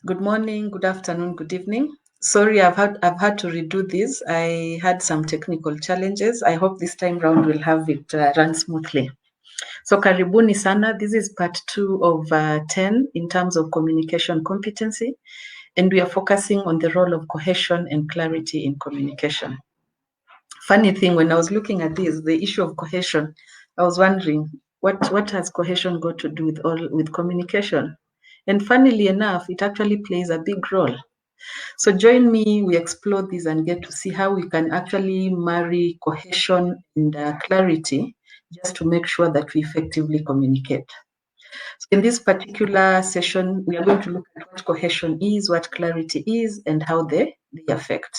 Good morning, good afternoon, good evening. Sorry, I've had to redo this. I had some technical challenges. I hope this time round we'll have it run smoothly. So karibuni sana. This is part 2 of 10 in terms of communication competency, and we are focusing on the role of cohesion and clarity in communication. Funny thing, when I was looking at this, the issue of cohesion, I was wondering what has cohesion got to do with communication? And funnily enough, it actually plays a big role. So join me, we explore this and get to see how we can actually marry cohesion and clarity just to make sure that we effectively communicate. So in this particular session, we are going to look at what cohesion is, what clarity is, and how they affect.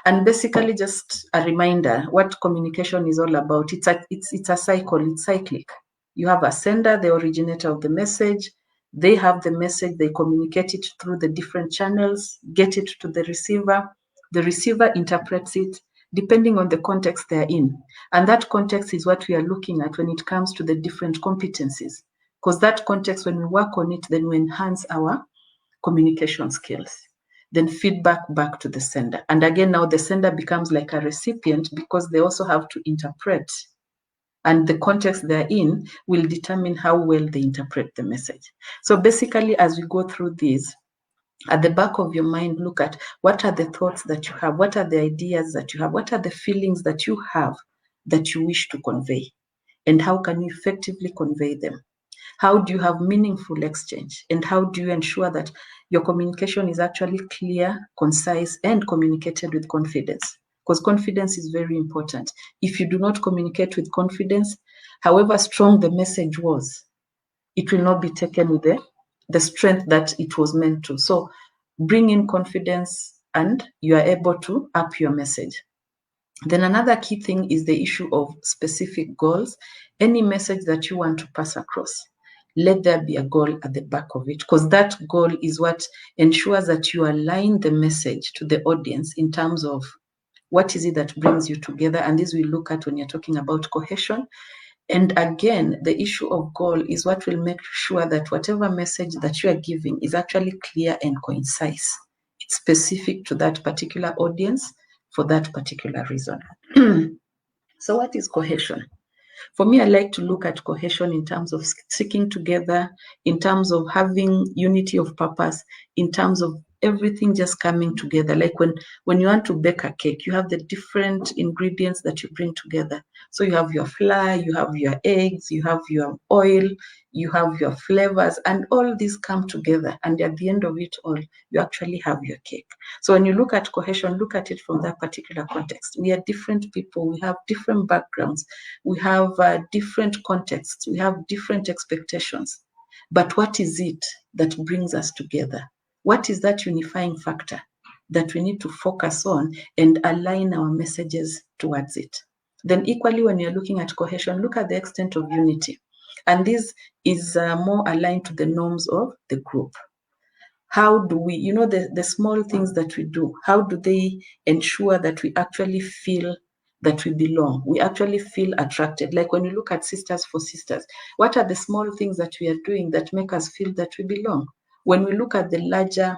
And basically just a reminder what communication is all about. It's a cycle, it's cyclic. You have a sender, the originator of the message. They have the message, they communicate it through the different channels, get it to the receiver. The receiver interprets it depending on the context they're in. And that context is what we are looking at when it comes to the different competencies. Because that context, when we work on it, then we enhance our communication skills. Then feedback back to the sender. And again, now the sender becomes like a recipient because they also have to interpret. And the context they're in will determine how well they interpret the message. So basically, as we go through this, at the back of your mind, look at what are the thoughts that you have, what are the ideas that you have, what are the feelings that you have that you wish to convey, and how can you effectively convey them? How do you have meaningful exchange? And how do you ensure that your communication is actually clear, concise, and communicated with confidence? Because confidence is very important. If you do not communicate with confidence, however strong the message was, it will not be taken with the strength that it was meant to. So bring in confidence and you are able to up your message. Then another key thing is the issue of specific goals. Any message that you want to pass across, let there be a goal at the back of it, because that goal is what ensures that you align the message to the audience in terms of what is it that brings you together. And this we look at when you're talking about cohesion. And again, the issue of goal is what will make sure that whatever message that you are giving is actually clear and concise. It's specific to that particular audience for that particular reason. So what is cohesion? For me, I like to look at cohesion in terms of sticking together, in terms of having unity of purpose, in terms of everything just coming together. Like when you want to bake a cake, you have the different ingredients that you bring together. So you have your flour, you have your eggs, you have your oil, you have your flavors, and all these come together. And at the end of it all, you actually have your cake. So when you look at cohesion, look at it from that particular context. We are different people, we have different backgrounds, we have different contexts, we have different expectations. But what is it that brings us together? What is that unifying factor that we need to focus on and align our messages towards it? Then equally, when you're looking at cohesion, look at the extent of unity. And this is more aligned to the norms of the group. How do we, the small things that we do, how do they ensure that we actually feel that we belong? We actually feel attracted. Like when you look at Sisters for Sisters, what are the small things that we are doing that make us feel that we belong? When we look at the larger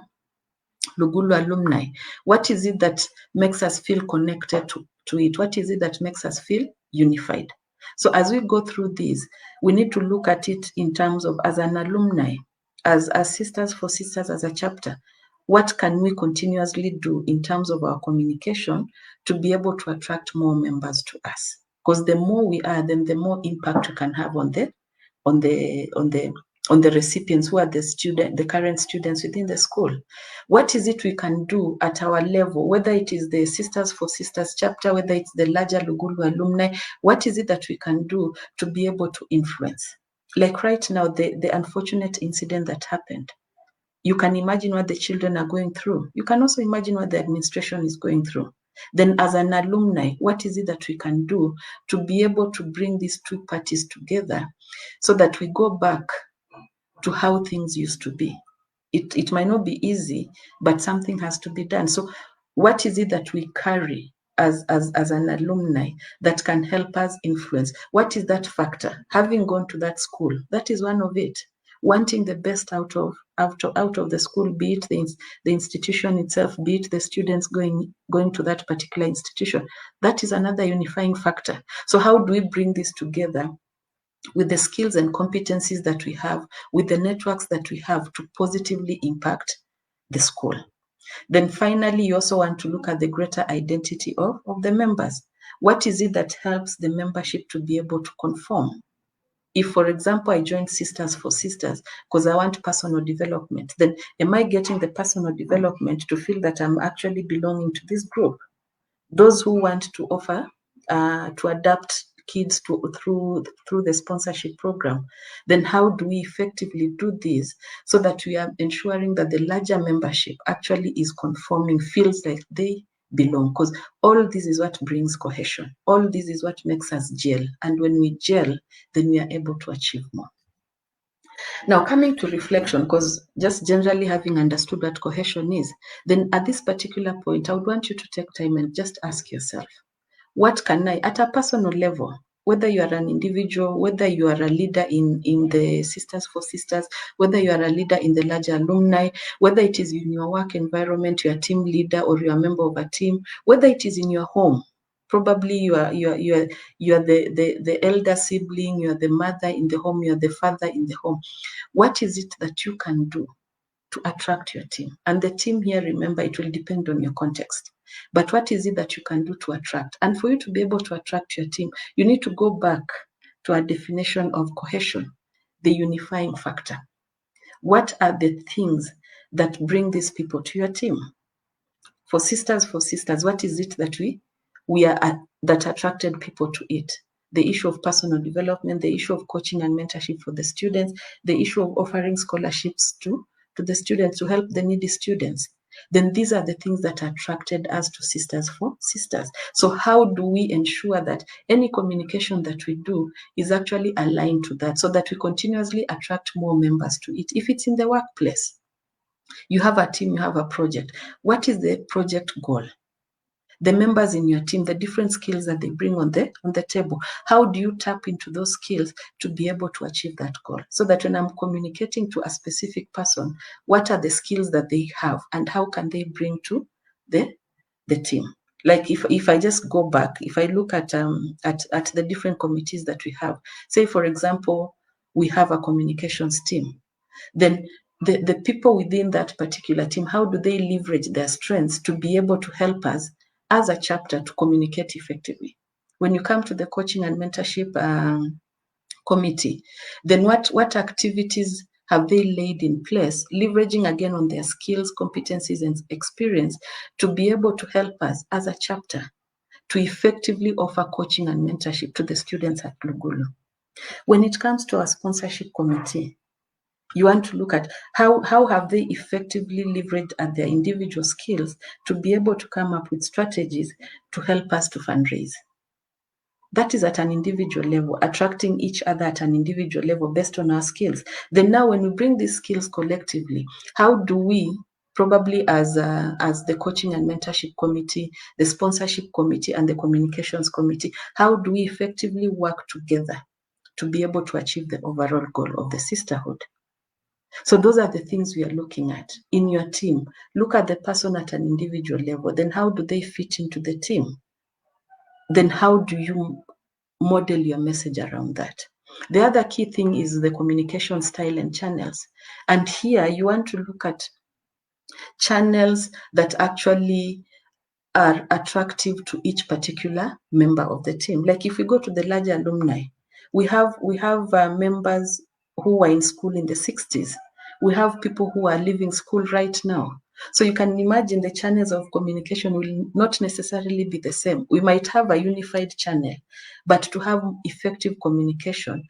Lugulu alumni, what is it that makes us feel connected to it? What is it that makes us feel unified? So as we go through this, we need to look at it in terms of, as an alumni, as Sisters for Sisters, as a chapter, what can we continuously do in terms of our communication to be able to attract more members to us? Because the more we are, then the more impact we can have on the recipients who are the current students within the school. What is it we can do at our level, whether it is the Sisters for Sisters chapter, whether it's the larger Lugulu alumni, what is it that we can do to be able to influence? Like right now, the unfortunate incident that happened, you can imagine what the children are going through. You can also imagine what the administration is going through. Then as an alumni, what is it that we can do to be able to bring these two parties together so that we go back to how things used to be? It might not be easy, but something has to be done. So what is it that we carry as an alumni that can help us influence? What is that factor? Having gone to that school, that is one of it. wanting the best out of the school, be it the institution itself, be it the students going to that particular institution. That is another unifying factor. So how do we bring this together with the skills and competencies that we have, with the networks that we have, to positively impact the school? Then finally, you also want to look at the greater identity of the members. What is it that helps the membership to be able to conform? If, for example, I joined Sisters for Sisters because I want personal development, then am I getting the personal development to feel that I'm actually belonging to this group? Those who want to offer, to adapt kids through the sponsorship program, then how do we effectively do this so that we are ensuring that the larger membership actually is conforming, feels like they belong? Because all this is what brings cohesion. All this is what makes us gel. And when we gel, then we are able to achieve more. Now, coming to reflection, because just generally having understood what cohesion is, then at this particular point, I would want you to take time and just ask yourself, what can I, at a personal level, whether you are an individual, whether you are a leader in the Sisters for Sisters, whether you are a leader in the larger alumni, whether it is in your work environment, you're a team leader or you're a member of a team, whether it is in your home, probably you are the elder sibling, you are the mother in the home, you are the father in the home. What is it that you can do to attract your team? And the team here, remember, it will depend on your context. But what is it that you can do to attract? And for you to be able to attract your team, you need to go back to a definition of cohesion, the unifying factor. What are the things that bring these people to your team? For Sisters for Sisters, what is it that we are at, that attracted people to it? The issue of personal development, the issue of coaching and mentorship for the students, the issue of offering scholarships to the students to help the needy students. Then these are the things that attracted us to Sisters for Sisters. So how do we ensure that any communication that we do is actually aligned to that, so that we continuously attract more members to it? If it's in the workplace, you have a team, you have a project. What is the project goal? The members in your team, the different skills that they bring on the table. How do you tap into those skills to be able to achieve that goal? So that when I'm communicating to a specific person, what are the skills that they have and how can they bring to the team? Like if I just go back, if I look at the different committees that we have, say for example, we have a communications team, then the people within that particular team, how do they leverage their strengths to be able to help us as a chapter to communicate effectively? When you come to the coaching and mentorship committee, then what activities have they laid in place, leveraging again on their skills, competencies, and experience to be able to help us as a chapter to effectively offer coaching and mentorship to the students at Lugulu? When it comes to our sponsorship committee, you want to look at how have they effectively leveraged at their individual skills to be able to come up with strategies to help us to fundraise. That is at an individual level, attracting each other at an individual level based on our skills. Then now when we bring these skills collectively, how do we, probably as the coaching and mentorship committee, the sponsorship committee, and the communications committee, how do we effectively work together to be able to achieve the overall goal of the sisterhood? So those are the things we are looking at in your team. Look at the person at an individual level. Then how do they fit into the team? Then how do you model your message around that? The other key thing is the communication style and channels. And here you want to look at channels that actually are attractive to each particular member of the team. Like if we go to the larger alumni, we have members who were in school in the 60s. We have people who are leaving school right now. So you can imagine the channels of communication will not necessarily be the same. We might have a unified channel, but to have effective communication,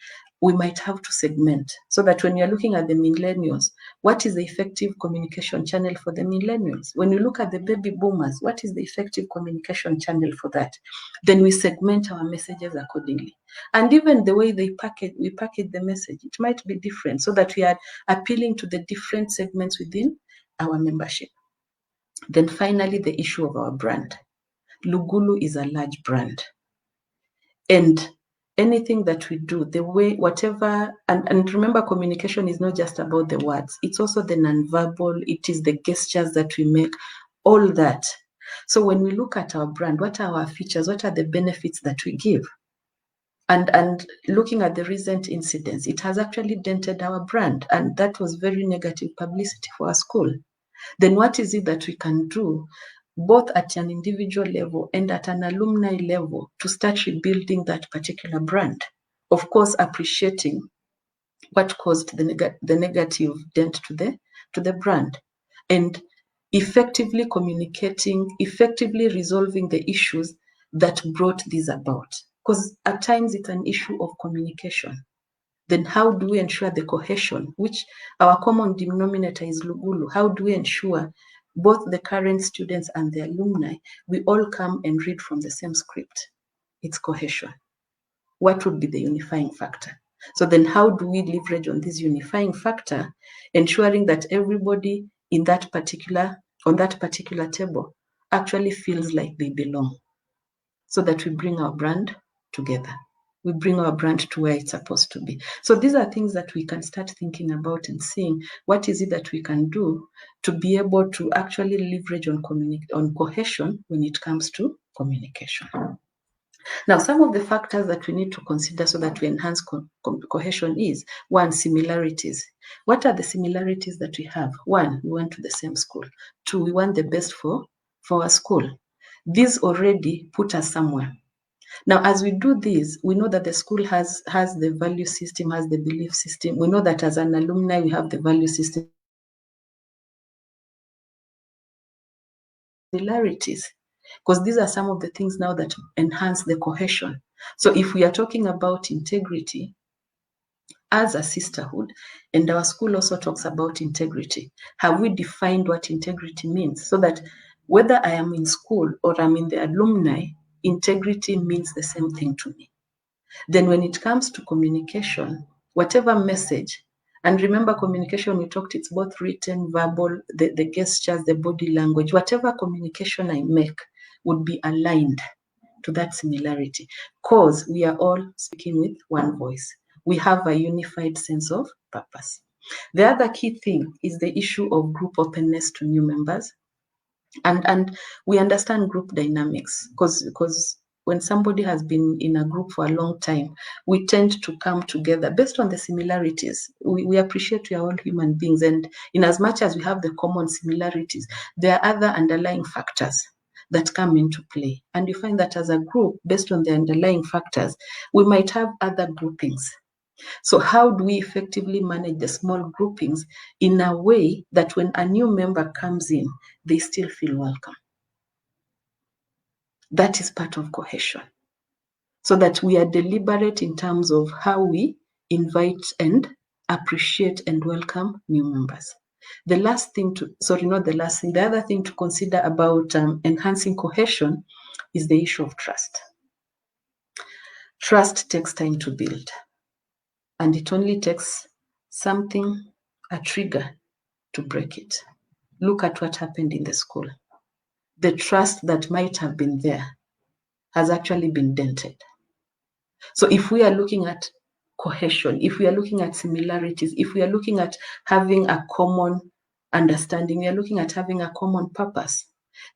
we might have to segment so that when you're looking at the millennials, what is the effective communication channel for the millennials? When you look at the baby boomers, what is the effective communication channel for that? Then we segment our messages accordingly. And even the way we package the message, it might be different so that we are appealing to the different segments within our membership. Then finally, the issue of our brand. Lugulu is a large brand. And anything that we do, the way, whatever, and remember, communication is not just about the words, it's also the nonverbal, it is the gestures that we make, all that. So when we look at our brand, what are our features? What are the benefits that we give? And looking at the recent incidents, it has actually dented our brand, and that was very negative publicity for our school. Then what is it that we can do, both at an individual level and at an alumni level, to start rebuilding that particular brand? Of course, appreciating what caused the negative dent to the brand, and effectively communicating, effectively resolving the issues that brought this about. Because at times it's an issue of communication. Then how do we ensure the cohesion, which our common denominator is Lugulu? How do we ensure both the current students and the alumni, we all come and read from the same script? It's cohesion. What would be the unifying factor? So then how do we leverage on this unifying factor, ensuring that everybody on that particular table actually feels like they belong, so that we bring our brand together? We bring our brand to where it's supposed to be. So these are things that we can start thinking about and seeing what is it that we can do to be able to actually leverage on cohesion when it comes to communication. Now, some of the factors that we need to consider so that we enhance cohesion is, one, similarities. What are the similarities that we have? One, we went to the same school. Two, we want the best for our school. These already put us somewhere. Now, as we do this, we know that the school has the value system, has the belief system. We know that as an alumni, we have the value system. Similarities, because these are some of the things now that enhance the cohesion. So if we are talking about integrity as a sisterhood, and our school also talks about integrity, have we defined what integrity means? So that whether I am in school or I'm in the alumni, integrity means the same thing to me. Then when it comes to communication, whatever message, and remember, communication, we talked, it's both written, verbal, the gestures, the body language, whatever communication I make would be aligned to that similarity, because we are all speaking with one voice. We have a unified sense of purpose. The other key thing is the issue of group openness to new members. And we understand group dynamics, because when somebody has been in a group for a long time, we tend to come together based on the similarities. We appreciate we are all human beings, and in as much as we have the common similarities, there are other underlying factors that come into play. And you find that as a group, based on the underlying factors, we might have other groupings. So how do we effectively manage the small groupings in a way that when a new member comes in, they still feel welcome? That is part of cohesion. So that we are deliberate in terms of how we invite and appreciate and welcome new members. The other thing to consider about enhancing cohesion is the issue of trust. Trust takes time to build, and it only takes something, a trigger, to break it. Look at what happened in the school. The trust that might have been there has actually been dented. So if we are looking at cohesion, if we are looking at similarities, if we are looking at having a common understanding, we are looking at having a common purpose,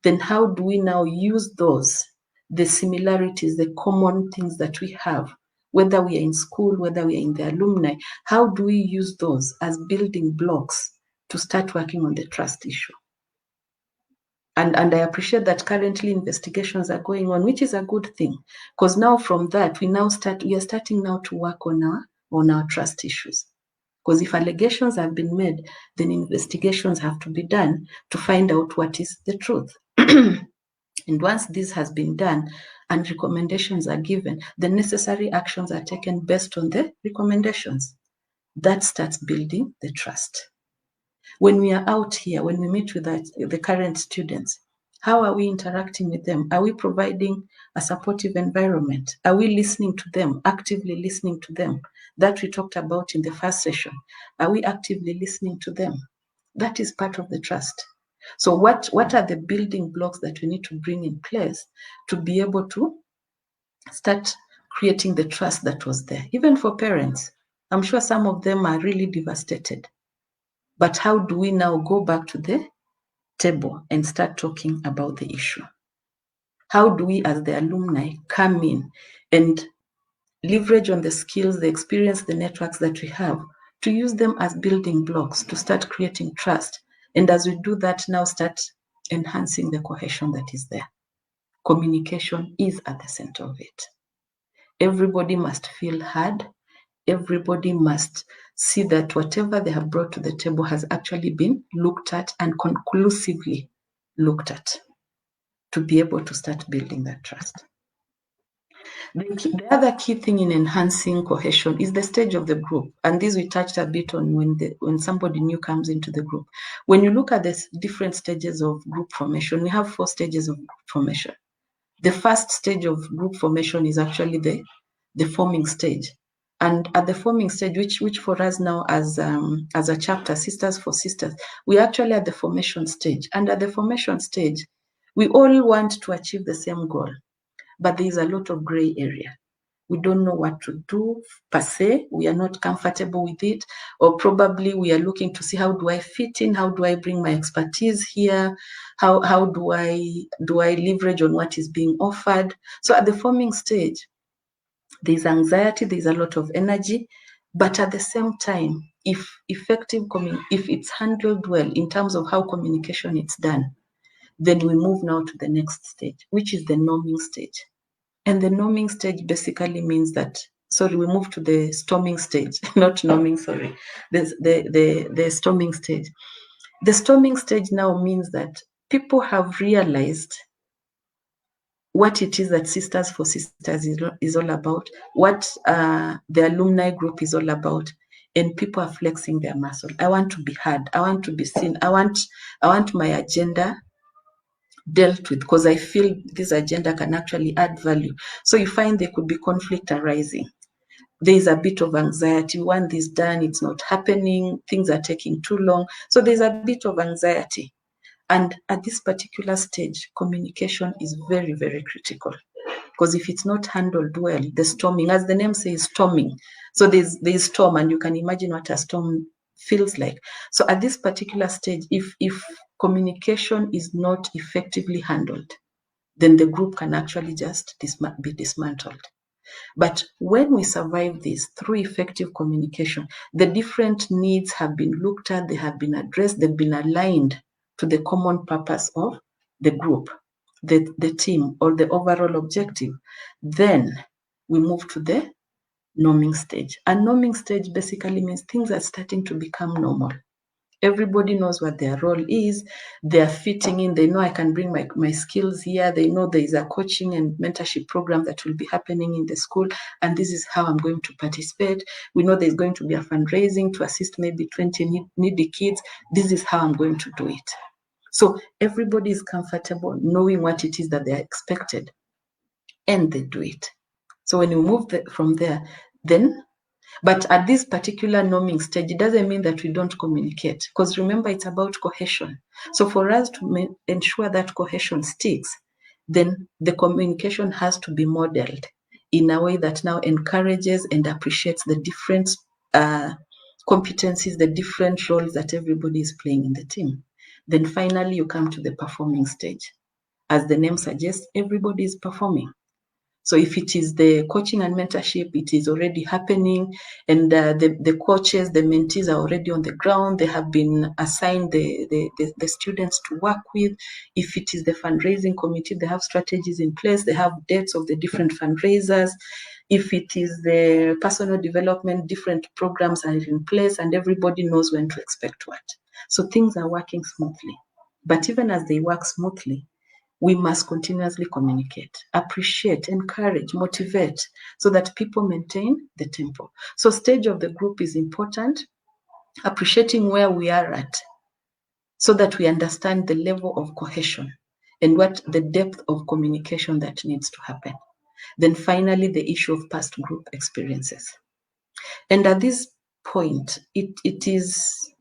then how do we now use those, the similarities, the common things that we have, whether we are in school, whether we are in the alumni, how do we use those as building blocks to start working on the trust issue? And I appreciate that currently investigations are going on, which is a good thing, because now from that we are starting now to work on our trust issues. Because if allegations have been made, then investigations have to be done to find out what is the truth. And once this has been done and recommendations are given, the necessary actions are taken based on the recommendations. That starts building the trust. When we are out here, when we meet with the current students, how are we interacting with them? Are we providing a supportive environment? Are we listening to them, actively listening to them? That we talked about in the first session. Are we actively listening to them? That is part of the trust. So what are the building blocks that we need to bring in place to be able to start creating the trust that was there. Even for parents, I'm sure some of them are really devastated. But how do we now go back to the table and start talking about the issue? How do we, as the alumni, come in and leverage on the skills, the experience, the networks that we have, to use them as building blocks to start creating trust? And as we do that, now start enhancing the cohesion that is there. Communication is at the center of it. Everybody must feel heard. Everybody must see that whatever they have brought to the table has actually been looked at and conclusively looked at, to be able to start building that trust. The other key thing in enhancing cohesion is the stage of the group. And this we touched a bit on when somebody new comes into the group. When you look at the different stages of group formation, we have 4 stages of group formation. The first stage of group formation is actually the forming stage. And at the forming stage, which for us now as a chapter, Sisters for Sisters, we're actually at the formation stage. And at the formation stage, we all want to achieve the same goal, but there is a lot of gray area. We don't know what to do per se. We are not comfortable with it, or probably we are looking to see, how do I fit in? How do I bring my expertise here? How do I leverage on what is being offered? So at the forming stage, there's anxiety, there's a lot of energy, but at the same time, if it's handled well in terms of how communication is done, then we move now to the next stage, which is the norming stage. And the norming stage basically means that, we move to the storming stage, not norming, sorry. The storming stage. The storming stage now means that people have realized what it is that Sisters for Sisters is all about, what the alumni group is all about, and people are flexing their muscle. I want to be heard. I want to be seen. I want my agenda dealt with, because I feel this agenda can actually add value. So you find there could be conflict arising. There is a bit of anxiety. We want this done, it's not happening, things are taking too long. So there's a bit of anxiety. And at this particular stage, communication is very, very critical. Because if it's not handled well, the storming, as the name says, storming. So there's storm, and you can imagine what a storm feels like. So at this particular stage, if communication is not effectively handled, then the group can actually just be dismantled. But when we survive this through effective communication, the different needs have been looked at, they have been addressed, they've been aligned to the common purpose of the group, the team, or the overall objective. Then we move to the norming stage. And norming stage basically means things are starting to become normal. Everybody knows what their role is. They're fitting in. They know I can bring my skills here. They know there is a coaching and mentorship program that will be happening in the school, and this is how I'm going to participate. We know there's going to be a fundraising to assist maybe 20 needy kids. This is how I'm going to do it. So everybody is comfortable knowing what it is that they're expected, and they do it. So when you move from there, then but at this particular norming stage, it doesn't mean that we don't communicate, because remember, it's about cohesion. So for us to ensure that cohesion sticks, then the communication has to be modeled in a way that now encourages and appreciates the different competencies, the different roles that everybody is playing in the team. Then finally, you come to the performing stage. As the name suggests, everybody is performing. So if it is the coaching and mentorship, it is already happening, and the coaches, the mentees are already on the ground. They have been assigned the students to work with. If it is the fundraising committee, they have strategies in place. They have dates of the different fundraisers. If it is the personal development, different programs are in place, and everybody knows when to expect what. So things are working smoothly. But even as they work smoothly, we must continuously communicate, appreciate, encourage, motivate, so that people maintain the tempo. So stage of the group is important, appreciating where we are at, so that we understand the level of cohesion and what the depth of communication that needs to happen. Then finally, the issue of past group experiences. And at this point, it is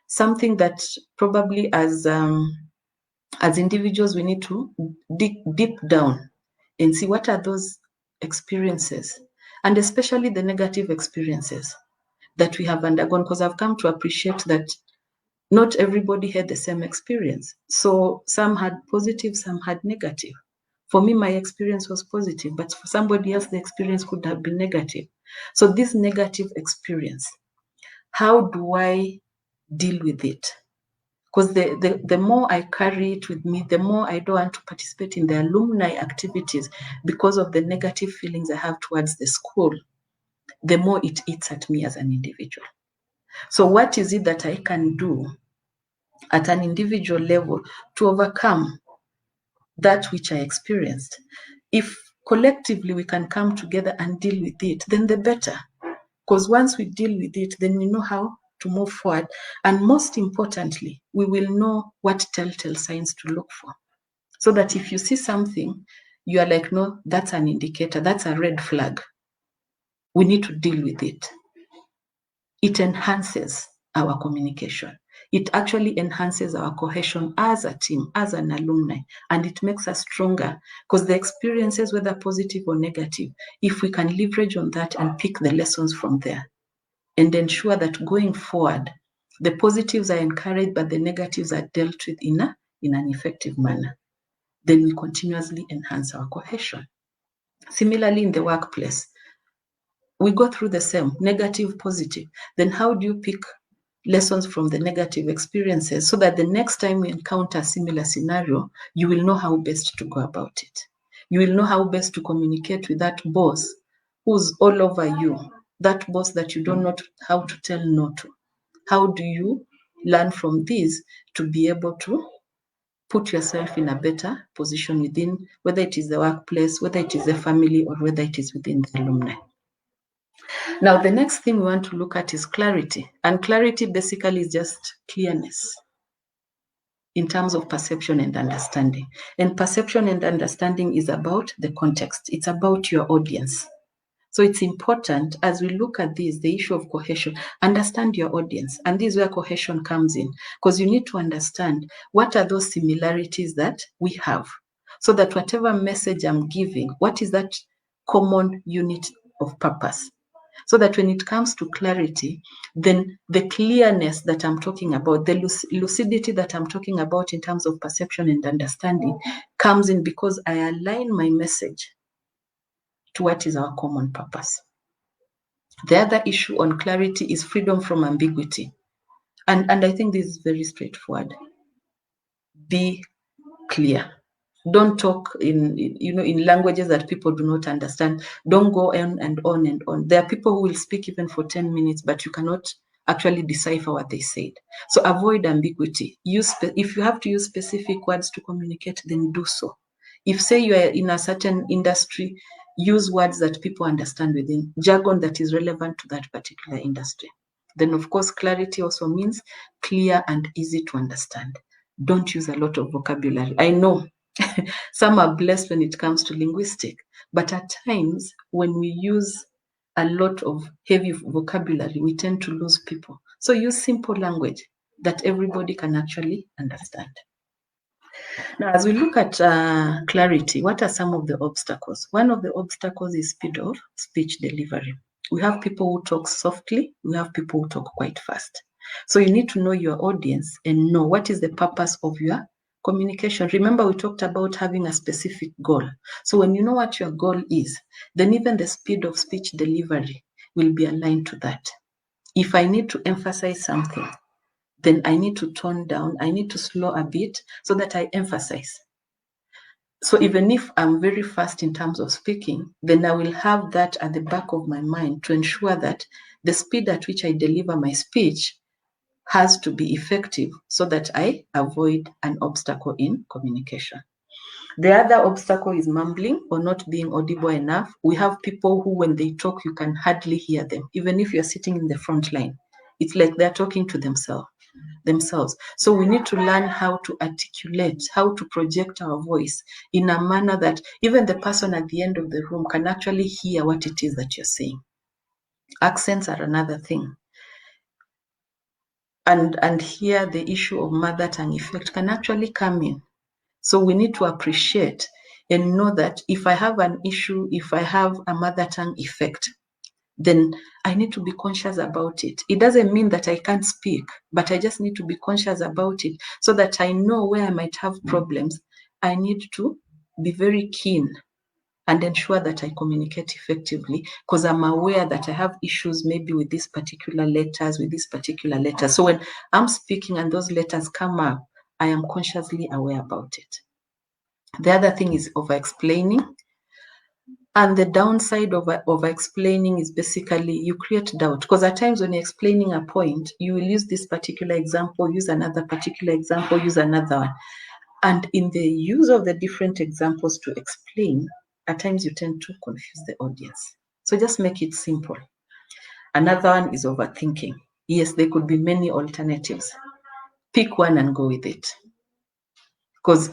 something that probably as individuals, we need to dig deep down and see what are those experiences, and especially the negative experiences that we have undergone, because I've come to appreciate that not everybody had the same experience. So some had positive, some had negative. For me, my experience was positive, but for somebody else, the experience could have been negative. So this negative experience, how do I deal with it? Because the more I carry it with me, the more I don't want to participate in the alumni activities because of the negative feelings I have towards the school, the more it eats at me as an individual. So what is it that I can do at an individual level to overcome that which I experienced? If collectively we can come together and deal with it, then the better. Because once we deal with it, then we know how to move forward. And most importantly, we will know what telltale signs to look for. So that if you see something, you are like, no, that's an indicator, that's a red flag. We need to deal with it. It enhances our communication. It actually enhances our cohesion as a team, as an alumni, and it makes us stronger because the experiences, whether positive or negative, if we can leverage on that and pick the lessons from there and ensure that going forward, the positives are encouraged, but the negatives are dealt with in an effective manner, then we continuously enhance our cohesion. Similarly, in the workplace, we go through the same negative, positive. Then how do you pick lessons from the negative experiences so that the next time we encounter a similar scenario, you will know how best to go about it. You will know how best to communicate with that boss who's all over you, that boss that you don't know how to tell no to. How do you learn from this to be able to put yourself in a better position within, whether it is the workplace, whether it is the family, or whether it is within the alumni? Now, the next thing we want to look at is clarity. And clarity basically is just clearness in terms of perception and understanding. And perception and understanding is about the context. It's about your audience. So it's important as we look at this, the issue of cohesion, understand your audience. And this is where cohesion comes in, because you need to understand what are those similarities that we have, so that whatever message I'm giving, what is that common unit of purpose? So that when it comes to clarity, then the clearness that I'm talking about, the lucidity that I'm talking about in terms of perception and understanding comes in because I align my message to what is our common purpose. The other issue on clarity is freedom from ambiguity. And I think this is very straightforward. Be clear. Don't talk in languages that people do not understand. Don't go on and on and on. There are people who will speak even for 10 minutes, but you cannot actually decipher what they said. So avoid ambiguity. If you have to use specific words to communicate, then do so. If, say, you are in a certain industry, use words that people understand within, jargon that is relevant to that particular industry. Then, of course, clarity also means clear and easy to understand. Don't use a lot of vocabulary. I know some are blessed when it comes to linguistic, but at times when we use a lot of heavy vocabulary, we tend to lose people. So use simple language that everybody can actually understand. Now, as we look at clarity, what are some of the obstacles? One of the obstacles is speed of speech delivery. We have people who talk softly, we have people who talk quite fast. So you need to know your audience and know what is the purpose of your communication. Remember, we talked about having a specific goal. So when you know what your goal is, then even the speed of speech delivery will be aligned to that. If I need to emphasize something, then I need to tone down, I need to slow a bit so that I emphasize. So even if I'm very fast in terms of speaking, then I will have that at the back of my mind to ensure that the speed at which I deliver my speech has to be effective so that I avoid an obstacle in communication. The other obstacle is mumbling or not being audible enough. We have people who, when they talk, you can hardly hear them, even if you're sitting in the front line. It's like they're talking to themselves. So we need to learn how to articulate, how to project our voice in a manner that even the person at the end of the room can actually hear what it is that you're saying. Accents are another thing. And here the issue of mother tongue effect can actually come in. So we need to appreciate and know that if I have an issue, if I have a mother tongue effect, then I need to be conscious about it. It doesn't mean that I can't speak, but I just need to be conscious about it so that I know where I might have problems. I need to be very keen and ensure that I communicate effectively because I'm aware that I have issues maybe with these particular letters, So when I'm speaking and those letters come up, I am consciously aware about it. The other thing is over-explaining. And the downside of over-explaining is basically you create doubt. Because at times when you're explaining a point, you will use this particular example, use another particular example, use another one. And in the use of the different examples to explain, at times you tend to confuse the audience. So just make it simple. Another one is overthinking. Yes, there could be many alternatives. Pick one and go with it. Because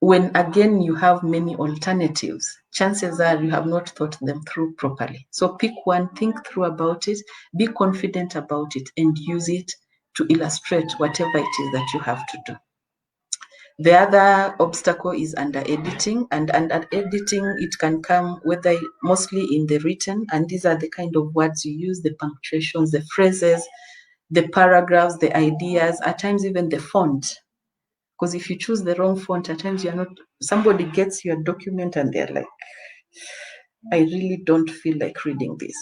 when again you have many alternatives, chances are you have not thought them through properly. So pick one, think through about it, be confident about it, and use it to illustrate whatever it is that you have to do. The other obstacle is under editing, and under editing, it can come whether mostly in the written, and these are the kind of words you use, the punctuations, the phrases, the paragraphs, the ideas, at times even the font. Because if you choose the wrong font, at times you're not, somebody gets your document and they're like, I really don't feel like reading this.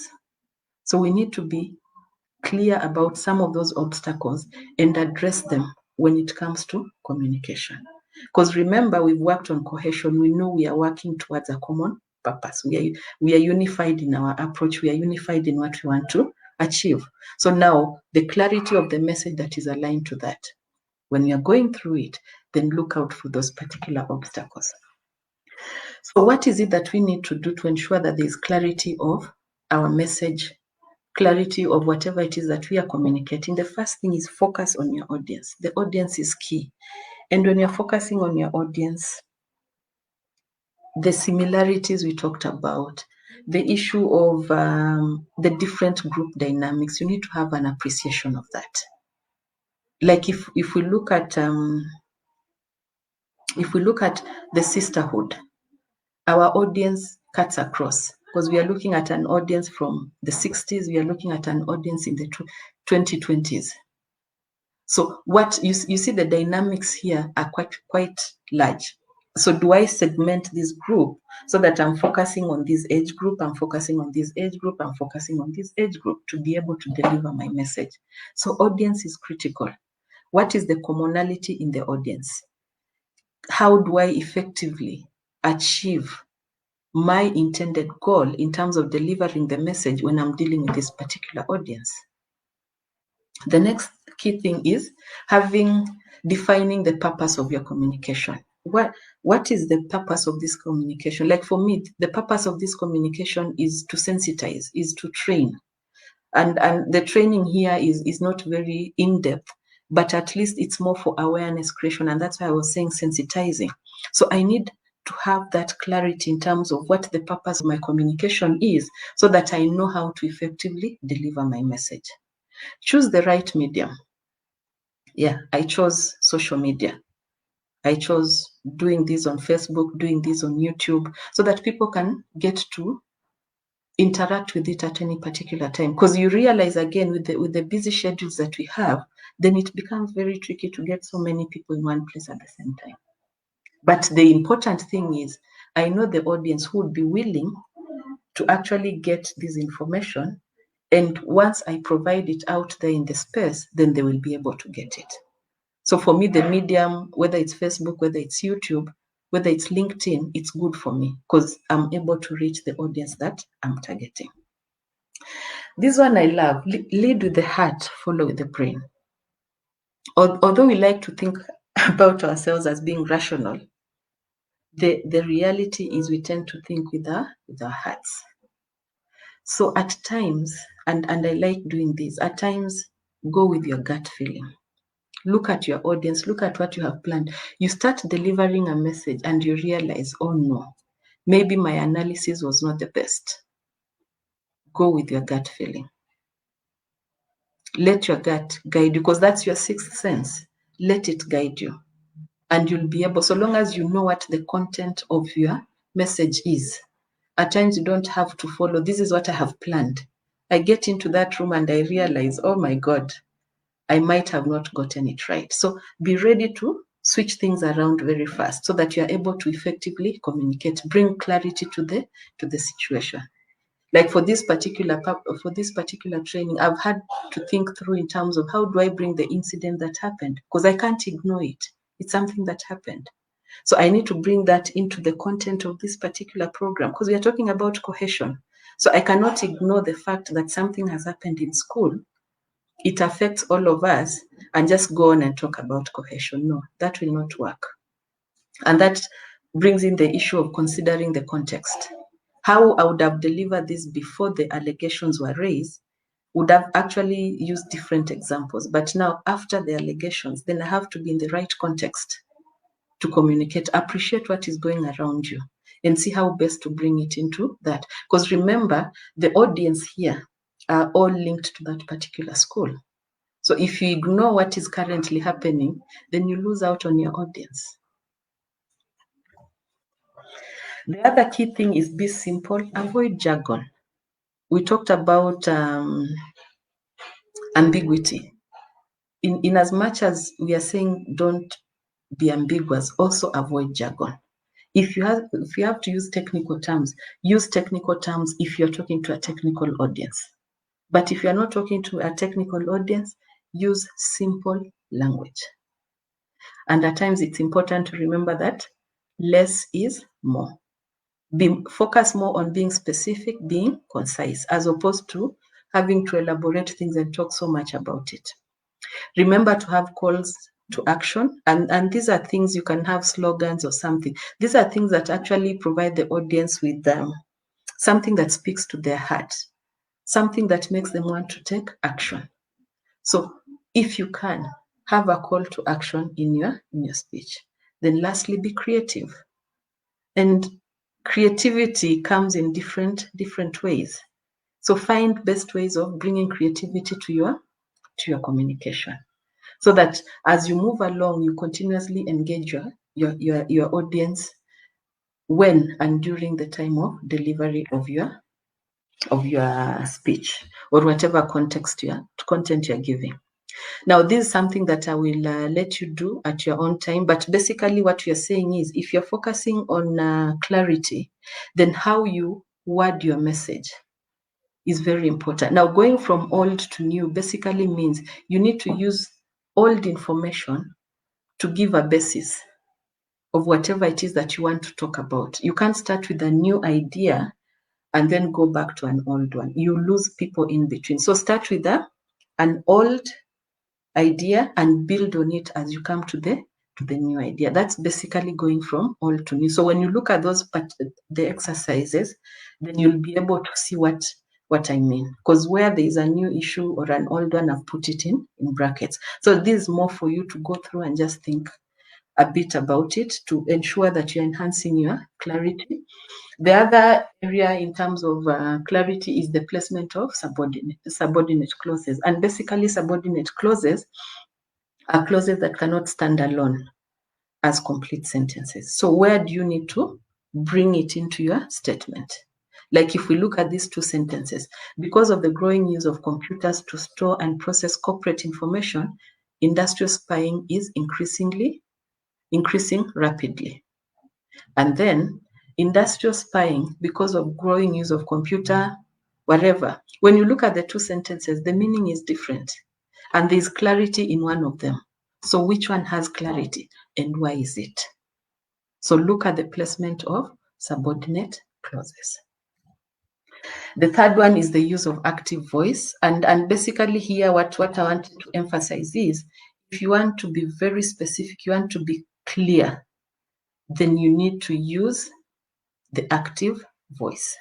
So we need to be clear about some of those obstacles and address them when it comes to communication. Because remember, we've worked on cohesion. We know we are working towards a common purpose. We are unified in our approach. We are unified in what we want to achieve. So now the clarity of the message that is aligned to that. When you're going through it, then look out for those particular obstacles. So what is it that we need to do to ensure that there is clarity of our message, clarity of whatever it is that we are communicating? The first thing is focus on your audience. The audience is key. And when you're focusing on your audience, the similarities we talked about, the issue of the different group dynamics, you need to have an appreciation of that. Like if we look at the sisterhood, our audience cuts across because we are looking at an audience from the 60s, we are looking at an audience in the 2020s. So what you see, the dynamics here are quite large. So do I segment this group so that I'm focusing on this age group, I'm focusing on this age group, I'm focusing on this age group to be able to deliver my message? So audience is critical. What is the commonality in the audience? How do I effectively achieve my intended goal in terms of delivering the message when I'm dealing with this particular audience? The next key thing is defining the purpose of your communication. What is the purpose of this communication? Like for me, the purpose of this communication is to sensitize, is to train. And the training here is not very in-depth, but at least it's more for awareness creation. And that's why I was saying sensitizing. So I need to have that clarity in terms of what the purpose of my communication is so that I know how to effectively deliver my message. Choose the right medium. Yeah, I chose social media. I chose doing this on Facebook, doing this on YouTube, so that people can get to interact with it at any particular time. Because you realize again with the busy schedules that we have, then it becomes very tricky to get so many people in one place at the same time. But the important thing is, I know the audience who would be willing to actually get this information. And once I provide it out there in the space, then they will be able to get it. So for me, the medium, whether it's Facebook, whether it's YouTube, whether it's LinkedIn, it's good for me because I'm able to reach the audience that I'm targeting. This one I love, lead with the heart, follow with the brain. Although we like to think about ourselves as being rational, the reality is we tend to think with our hearts. So at times, and I like doing this, at times go with your gut feeling. Look at your audience, look at what you have planned. You start delivering a message and you realize, oh no, maybe my analysis was not the best. Go with your gut feeling. Let your gut guide you because that's your sixth sense. Let it guide you. And you'll be able, so long as you know what the content of your message is. At times you don't have to follow, this is what I have planned. I get into that room and I realize, oh my God, I might have not gotten it right. So be ready to switch things around very fast so that you're able to effectively communicate, bring clarity to the situation. Like for this particular training, I've had to think through in terms of how do I bring the incident that happened, because I can't ignore it. It's something that happened. So I need to bring that into the content of this particular program, because we are talking about cohesion. So I cannot ignore the fact that something has happened in school. It affects all of us and just go on and talk about cohesion. No, that will not work. And that brings in the issue of considering the context. How I would have delivered this before the allegations were raised would have actually used different examples. But now, after the allegations, then I have to be in the right context to communicate, appreciate what is going around you, and see how best to bring it into that. Because remember, the audience here are all linked to that particular school. So if you ignore what is currently happening, then you lose out on your audience. The other key thing is be simple, avoid jargon. We talked about ambiguity. In as much as we are saying don't be ambiguous, also avoid jargon. If you have to use technical terms if you're talking to a technical audience. But if you're not talking to a technical audience, use simple language. And at times it's important to remember that less is more. Focus more on being specific, being concise, as opposed to having to elaborate things and talk so much about it. Remember to have calls to action, and these are things you can have slogans or something. These are things that actually provide the audience with something that speaks to their heart, something that makes them want to take action. So if you can, have a call to action in your speech. Then lastly, be creative. And creativity comes in different ways. So find best ways of bringing creativity to your communication, so that as you move along, you continuously engage your audience when and during the time of delivery of your speech or whatever content you're giving. Now, this is something that I will let you do at your own time. But basically what you're saying is, if you're focusing on clarity, then how you word your message is very important. Now, going from old to new basically means you need to use old information to give a basis of whatever it is that you want to talk about. You can't start with a new idea and then go back to an old one. You lose people in between. So start with an old idea and build on it as you come to the new idea. That's basically going from old to new. So when you look at the exercises, then you'll be able to see what I mean. Because where there is a new issue or an old one, I've put it in brackets. So this is more for you to go through and just think a bit about it to ensure that you're enhancing your clarity. The other area in terms of clarity is the placement of subordinate clauses. And basically, subordinate clauses are clauses that cannot stand alone as complete sentences. So where do you need to bring it into your statement? Like if we look at these two sentences, because of the growing use of computers to store and process corporate information, industrial spying is increasing rapidly. And then industrial spying, because of growing use of computer, whatever. When you look at the two sentences, the meaning is different. And there's clarity in one of them. So which one has clarity and why is it? So look at the placement of subordinate clauses. The third one is the use of active voice. And basically here, what I want to emphasize is, if you want to be very specific, you want to be clear, then you need to use the active voice.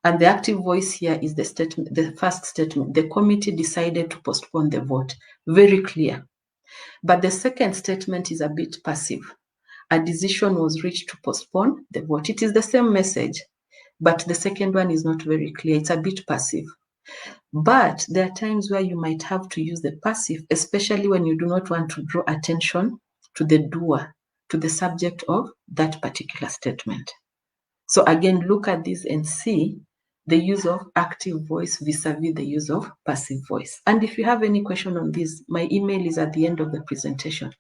And the active voice here is the first statement. The committee decided to postpone the vote. Very clear. But the second statement is a bit passive. A decision was reached to postpone the vote. It is the same message, but the second one is not very clear. It's a bit passive. But there are times where you might have to use the passive, especially when you do not want to draw attention to the doer to the subject of that particular statement. So again, look at this and see the use of active voice vis-a-vis the use of passive voice. And if you have any question on this, my email is at the end of the presentation.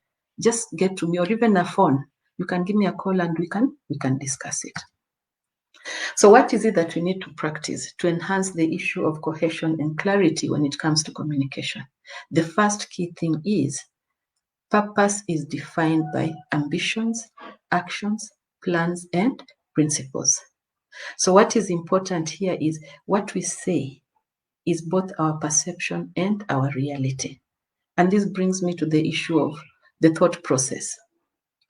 Just get to me, or even a phone. You can give me a call and we can discuss it. So what is it that we need to practice to enhance the issue of cohesion and clarity when it comes to communication? The first key thing is purpose is defined by ambitions, actions, plans, and principles. So what is important here is what we say is both our perception and our reality. And this brings me to the issue of the thought process.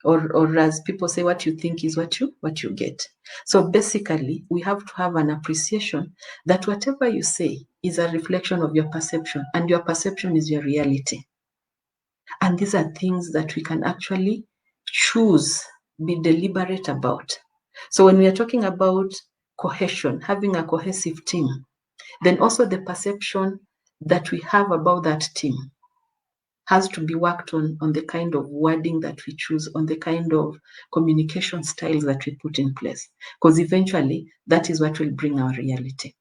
Or as people say, what you think is what you get. So basically, we have to have an appreciation that whatever you say is a reflection of your perception, and your perception is your reality. And these are things that we can actually choose, be deliberate about. So when we are talking about cohesion, having a cohesive team, then also the perception that we have about that team has to be worked on the kind of wording that we choose, on the kind of communication styles that we put in place. Because eventually, that is what will bring our reality.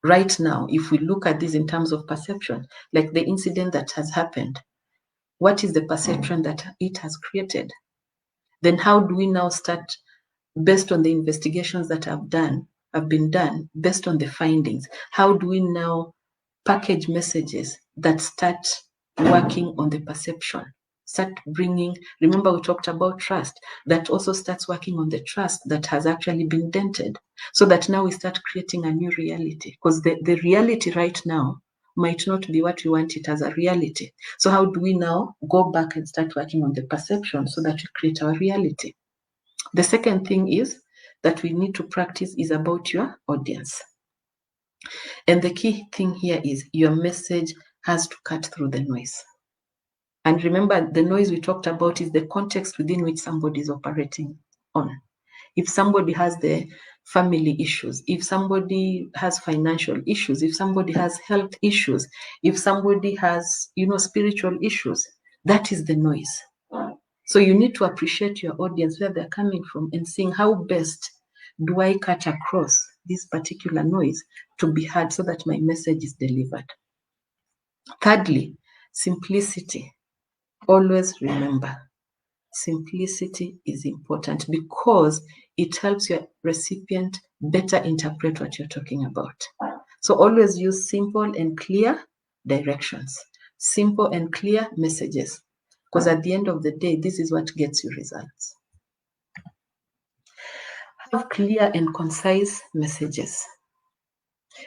Right now, if we look at this in terms of perception, like the incident that has happened, what is the perception that it has created? Then how do we now start, based on the investigations that have been done, based on the findings, how do we now package messages that start working on the perception, start bringing, remember we talked about trust, that also starts working on the trust that has actually been dented, so that now we start creating a new reality, because the reality right now might not be what we want it as a reality. So how do we now go back and start working on the perception so that we create our reality? The second thing is that we need to practice is about your audience. And the key thing here is your message has to cut through the noise. And remember, the noise we talked about is the context within which somebody is operating on. If somebody has the family issues, if somebody has financial issues, if somebody has health issues, if somebody has, spiritual issues, that is the noise. So you need to appreciate your audience, where they're coming from, and seeing how best do I cut across this particular noise to be heard so that my message is delivered. Thirdly, simplicity. Always remember, simplicity is important because it helps your recipient better interpret what you're talking about. So always use simple and clear directions, simple and clear messages, because at the end of the day, this is what gets you results. Have clear and concise messages.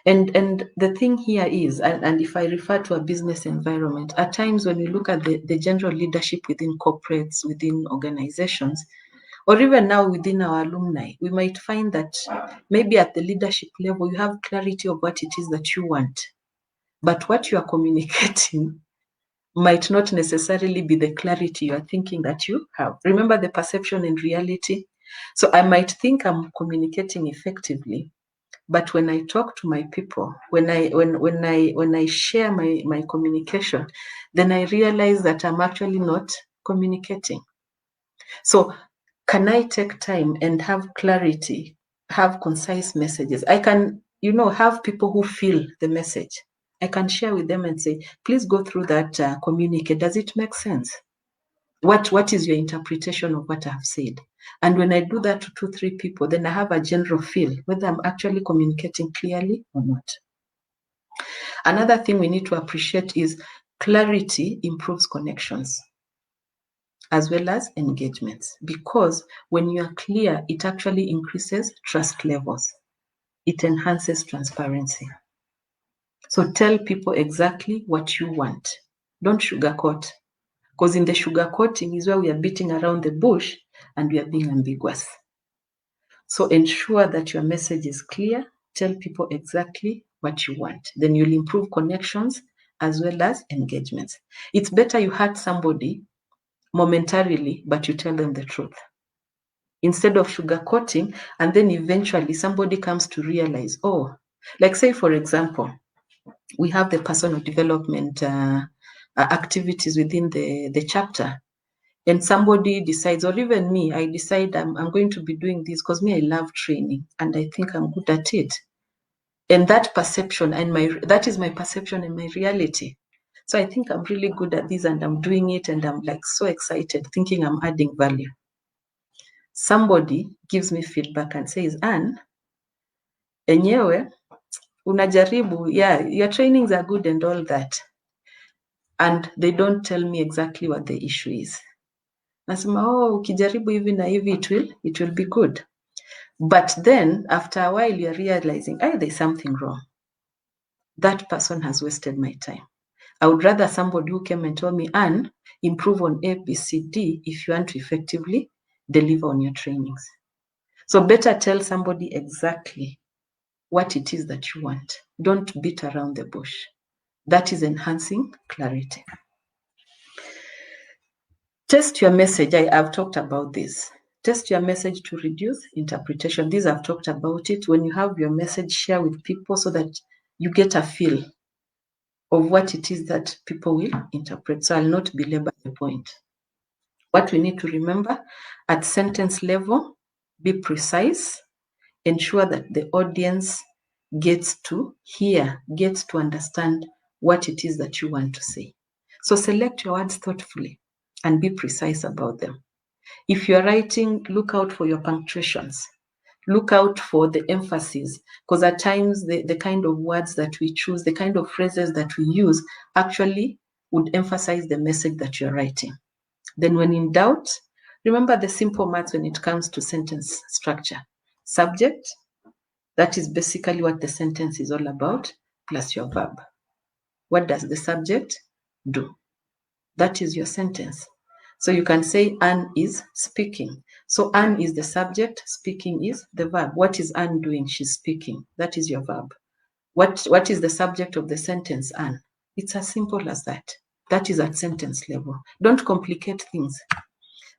And the thing here is, and if I refer to a business environment, at times when we look at the general leadership within corporates, within organizations, or even now within our alumni, we might find that maybe at the leadership level, you have clarity of what it is that you want. But what you are communicating might not necessarily be the clarity you are thinking that you have. Remember the perception and reality? So I might think I'm communicating effectively, but when I talk to my people, when I share my communication, then I realize that I'm actually not communicating. So can I take time and have clarity, have concise messages? I can, have people who feel the message. I can share with them and say, please go through that communique. Does it make sense? What is your interpretation of what I've said? And when I do that to 2-3 people, then I have a general feel whether I'm actually communicating clearly or not. Another thing we need to appreciate is clarity improves connections as well as engagements, because when you are clear, it actually increases trust levels. It enhances transparency. So tell people exactly what you want. Don't sugarcoat. Because in the sugarcoating is where we are beating around the bush and we are being ambiguous. So ensure that your message is clear. Tell people exactly what you want. Then you'll improve connections as well as engagements. It's better you hurt somebody momentarily, but you tell them the truth, instead of sugarcoating, and then eventually somebody comes to realize, like say, for example, we have the personal development activities within the chapter. and somebody decides, or even me, I decide I'm going to be doing this because me, I love training and I think I'm good at it. And that perception and that is my perception and my reality. So I think I'm really good at this and I'm doing it and I'm like so excited, thinking I'm adding value. Somebody gives me feedback and says, Anne, enyewe, unajaribu, yeah, your trainings are good and all that. And they don't tell me exactly what the issue is. Nasema, oh, ukijaribu hivi na hivi, it will be good. But then after a while, you're realizing, there's something wrong. That person has wasted my time. I would rather somebody who came and told me, Anne, improve on A, B, C, D if you want to effectively deliver on your trainings. So better tell somebody exactly what it is that you want. Don't beat around the bush. That is enhancing clarity. Test your message. I've talked about this. Test your message to reduce interpretation. These I've talked about it. When you have your message, share with people so that you get a feel of what it is that people will interpret. So I'll not belabor the point. What we need to remember at sentence level, be precise, ensure that the audience gets to hear, gets to understand what it is that you want to say. So select your words thoughtfully and be precise about them. If you're writing, look out for your punctuations. Look out for the emphasis, because at times the kind of words that we choose, the kind of phrases that we use actually would emphasize the message that you're writing. Then when in doubt, remember the simple maths when it comes to sentence structure. Subject, that is basically what the sentence is all about, plus your verb. What does the subject do? That is your sentence. So you can say Anne is speaking. So Anne is the subject, speaking is the verb. What is Anne doing? She's speaking. That is your verb. What is the subject of the sentence, Anne? It's as simple as that. That is at sentence level. Don't complicate things.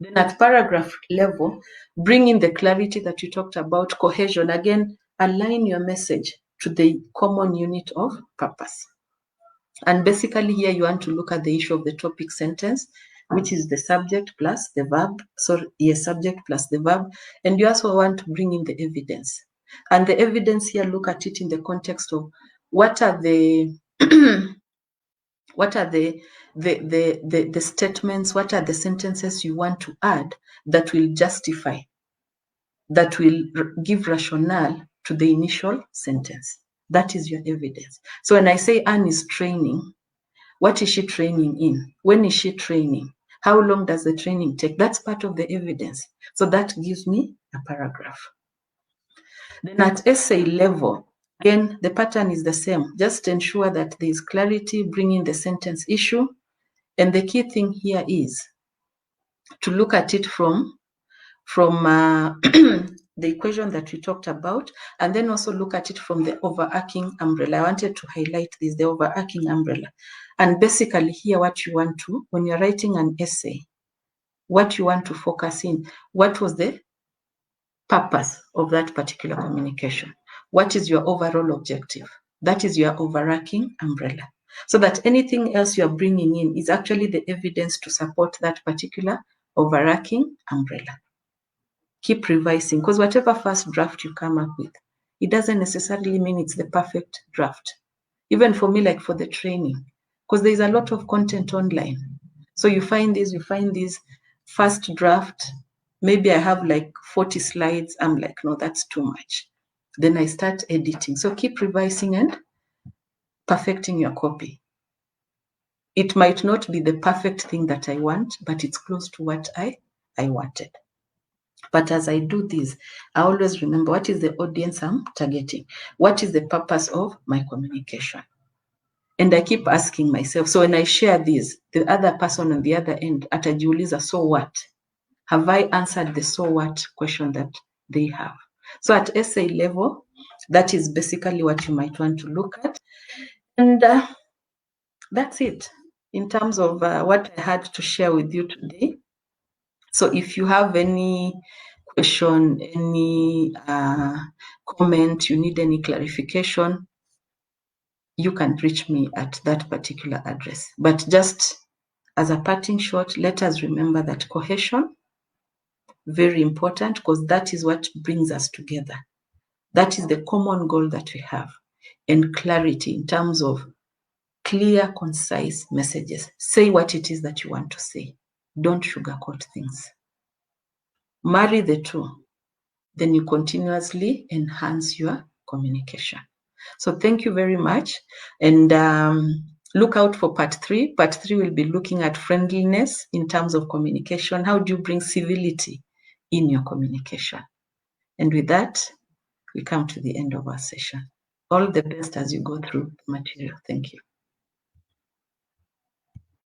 Then at paragraph level, bring in the clarity that you talked about, cohesion. Again, align your message to the common unit of purpose. And basically here you want to look at the issue of the topic sentence, which is the subject plus the verb. So yes, subject plus the verb. And you also want to bring in the evidence. And the evidence here, look at it in the context of what are the what are the statements, what are the sentences you want to add that will justify, that will give rationale to the initial sentence. That is your evidence. So when I say Anne is training, what is she training in? When is she training? How long does the training take? That's part of the evidence. So that gives me a paragraph. Then at essay level, again, the pattern is the same. Just ensure that there is clarity, bring in the sentence issue. And the key thing here is to look at it from the equation that we talked about, and then also look at it from the overarching umbrella. I wanted to highlight this, the overarching umbrella. And basically here what you want to, when you're writing an essay, what you want to focus in, what was the purpose of that particular communication? What is your overall objective? That is your overarching umbrella. So that anything else you're bringing in is actually the evidence to support that particular overarching umbrella. Keep revising, because whatever first draft you come up with, it doesn't necessarily mean it's the perfect draft. Even for me, like for the training, because there's a lot of content online. So you find this first draft, maybe I have like 40 slides. I'm like, no, that's too much. Then I start editing. So keep revising and perfecting your copy. It might not be the perfect thing that I want, but it's close to what I wanted. But as I do this, I always remember what is the audience I'm targeting? What is the purpose of my communication? And I keep asking myself, so when I share this, the other person on the other end, atajiuliza, so what? Have I answered the so what question that they have? So at essay level, that is basically what you might want to look at. And that's it in terms of what I had to share with you today. So if you have any question, any comment, you need any clarification, you can reach me at that particular address. But just As a parting shot, let us remember that cohesion, very important, because that is what brings us together. That is the common goal that we have. And clarity in terms of clear, concise messages. Say what it is that you want to say. Don't sugarcoat things. Marry the two. Then you continuously enhance your communication. So thank you very much. And look out for part 3. Part 3 will be looking at friendliness in terms of communication. How do you bring civility in your communication? And with that, we come to the end of our session. All the best as you go through the material. Thank you.